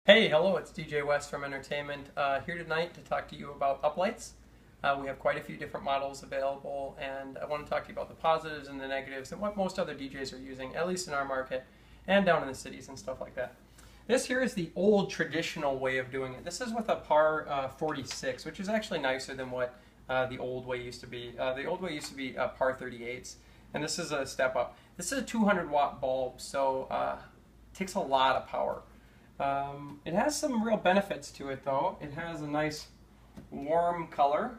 Hey, hello, it's DJ West from Ntertainment here tonight to talk to you about Uplights. We have quite a few different models available, and I want to talk to you about the positives and the negatives and what most other DJs are using, at least in our market and down in the cities and stuff like that. This here is the old traditional way of doing it. This is with a par 46, which is actually nicer than what the old way used to be. The old way used to be par 38s, and this is a step up. This is a 200 watt bulb, so it takes a lot of power. It has some real benefits to it though. It has a nice warm color.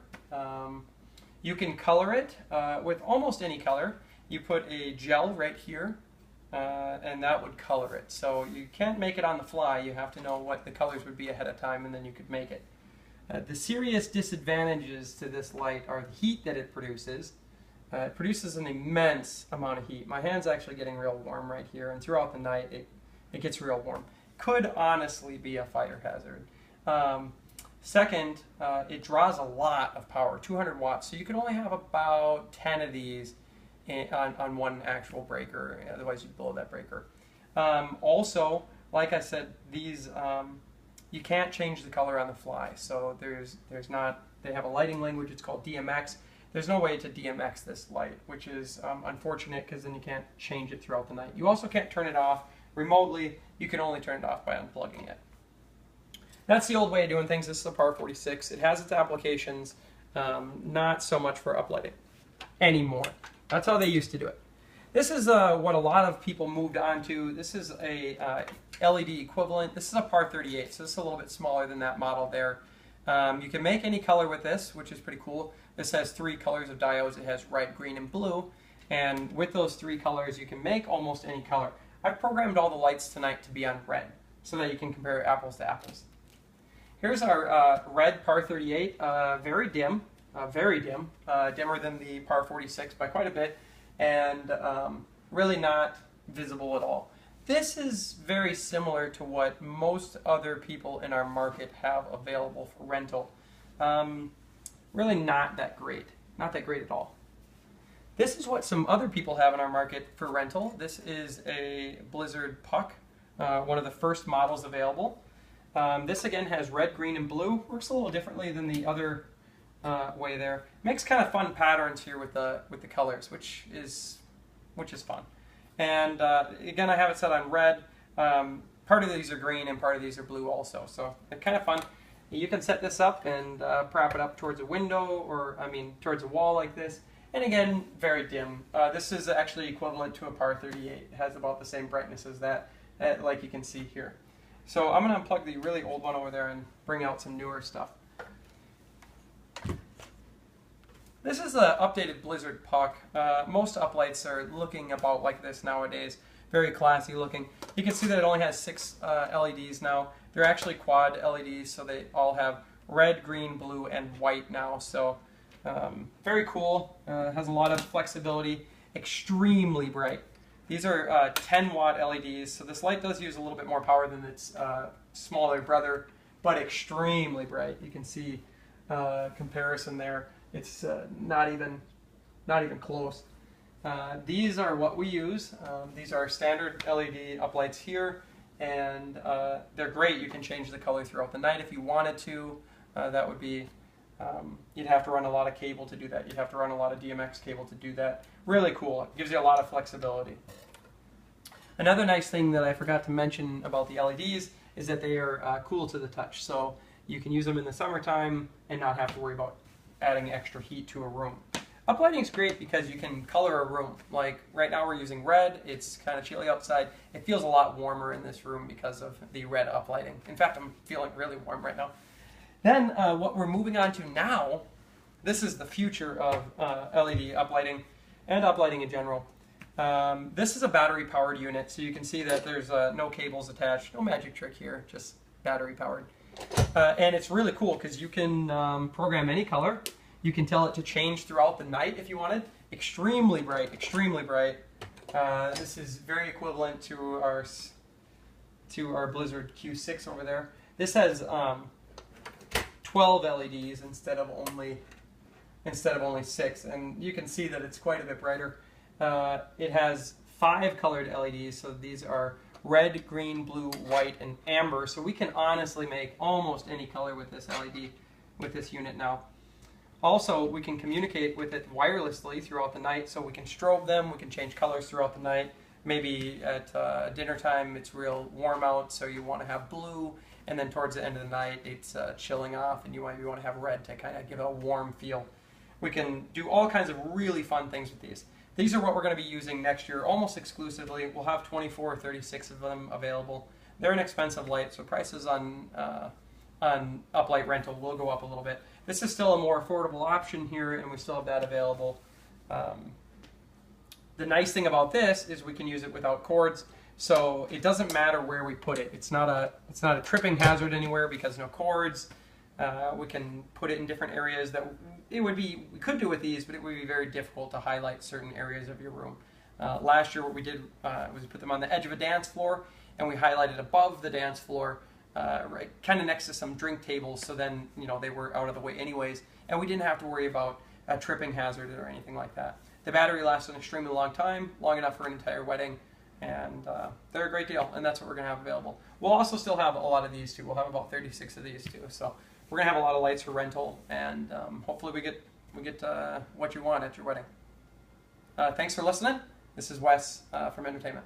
You can color it with almost any color. You put a gel right here and that would color it. So you can't make it on the fly. You have to know what the colors would be ahead of time and then you could make it. The serious disadvantages to this light are the heat that it produces. It produces an immense amount of heat. My hand's actually getting real warm right here, and throughout the night it gets real warm. Could honestly be a fire hazard. Second, it draws a lot of power, 200 watts, so you can only have about 10 of these on one actual breaker, otherwise you'd blow that breaker. Also, like I said, these you can't change the color on the fly, so there's not, they have a lighting language, it's called DMX. There's no way to DMX this light, which is unfortunate because then you can't change it throughout the night. You also can't turn it off remotely. You can only turn it off by unplugging it. That's the old way of doing things. This is a par 46. It has its applications, not so much for uplighting anymore. That's how they used to do it. This is what a lot of people moved on to. This is a LED equivalent. This is a par 38, so this is a little bit smaller than that model there. You can make any color with this, which is pretty cool. This has 3 colors of diodes. It has red, green, and blue. And with those 3 colors, you can make almost any color. I've programmed all the lights tonight to be on red so that you can compare apples to apples. Here's our red par 38, very dim, dimmer than the par 46 by quite a bit, and really not visible at all. This is very similar to what most other people in our market have available for rental. Really not that great at all. This is what some other people have in our market for rental. This is a Blizzard Puck, one of the first models available. This again has red, green, and blue. Works a little differently than the other way there. Makes kind of fun patterns here with the colors, which is fun. And again, I have it set on red. Part of these are green and part of these are blue also. So it's kind of fun. You can set this up and prop it up towards a window, or towards a wall like this. And again, very dim. This is actually equivalent to a par 38. It has about the same brightness as that, like you can see here. So I'm going to unplug the really old one over there and bring out some newer stuff. This is an updated Blizzard Puck. Most uplights are looking about like this nowadays. Very classy looking. You can see that it only has 6 LEDs now. They're actually quad LEDs, so they all have red, green, blue, and white now. So very cool. Has a lot of flexibility. Extremely bright. These are 10 watt LEDs, so this light does use a little bit more power than its smaller brother, but extremely bright. You can see comparison there. It's not even close. These are what we use. These are standard LED uplights here, and they're great. You can change the color throughout the night if you wanted to. That would be, you'd have to run a lot of cable to do that. You'd have to run a lot of DMX cable to do that. Really cool. It gives you a lot of flexibility. Another nice thing that I forgot to mention about the LEDs is that they are cool to the touch. So you can use them in the summertime and not have to worry about adding extra heat to a room. Uplighting is great because you can color a room. Like right now we're using red. It's kind of chilly outside. It feels a lot warmer in this room because of the red uplighting. In fact, I'm feeling really warm right now. Then what we're moving on to now, this is the future of LED uplighting and uplighting in general. This is a battery powered unit, so you can see that there's no cables attached, no magic trick here, just battery powered. And it's really cool because you can program any color. You can tell it to change throughout the night if you wanted. Extremely bright, extremely bright. This is very equivalent to our Blizzard Q6 over there. This has 12 LEDs instead of only 6, and you can see that it's quite a bit brighter. It has 5 colored LEDs, so these are red, green, blue, white, and amber. So we can honestly make almost any color with this LED, with this unit now. Also, we can communicate with it wirelessly throughout the night, so we can strobe them, we can change colors throughout the night. Maybe at dinner time it's real warm out, so you want to have blue, and then towards the end of the night it's chilling off, and you want to have red to kind of give it a warm feel. We can do all kinds of really fun things with these. These are what we're going to be using next year almost exclusively. We'll have 24 or 36 of them available. They're an expensive light, so prices on Uplight rental will go up a little bit. This is still a more affordable option here, and we still have that available. The nice thing about this is we can use it without cords, so it doesn't matter where we put it. It's not a tripping hazard anywhere because no cords. We can put it in different areas that we could do with these, but it would be very difficult to highlight certain areas of your room. Last year what we did was put them on the edge of a dance floor, and we highlighted above the dance floor, right, kind of next to some drink tables, so then they were out of the way anyways, and we didn't have to worry about a tripping hazard or anything like that. The battery lasts an extremely long time, long enough for an entire wedding, and they're a great deal, and that's what we're going to have available. We'll also still have a lot of these too. We'll have about 36 of these too, so we're going to have a lot of lights for rental, and hopefully we get what you want at your wedding. Thanks for listening. This is Wes from Ntertainment.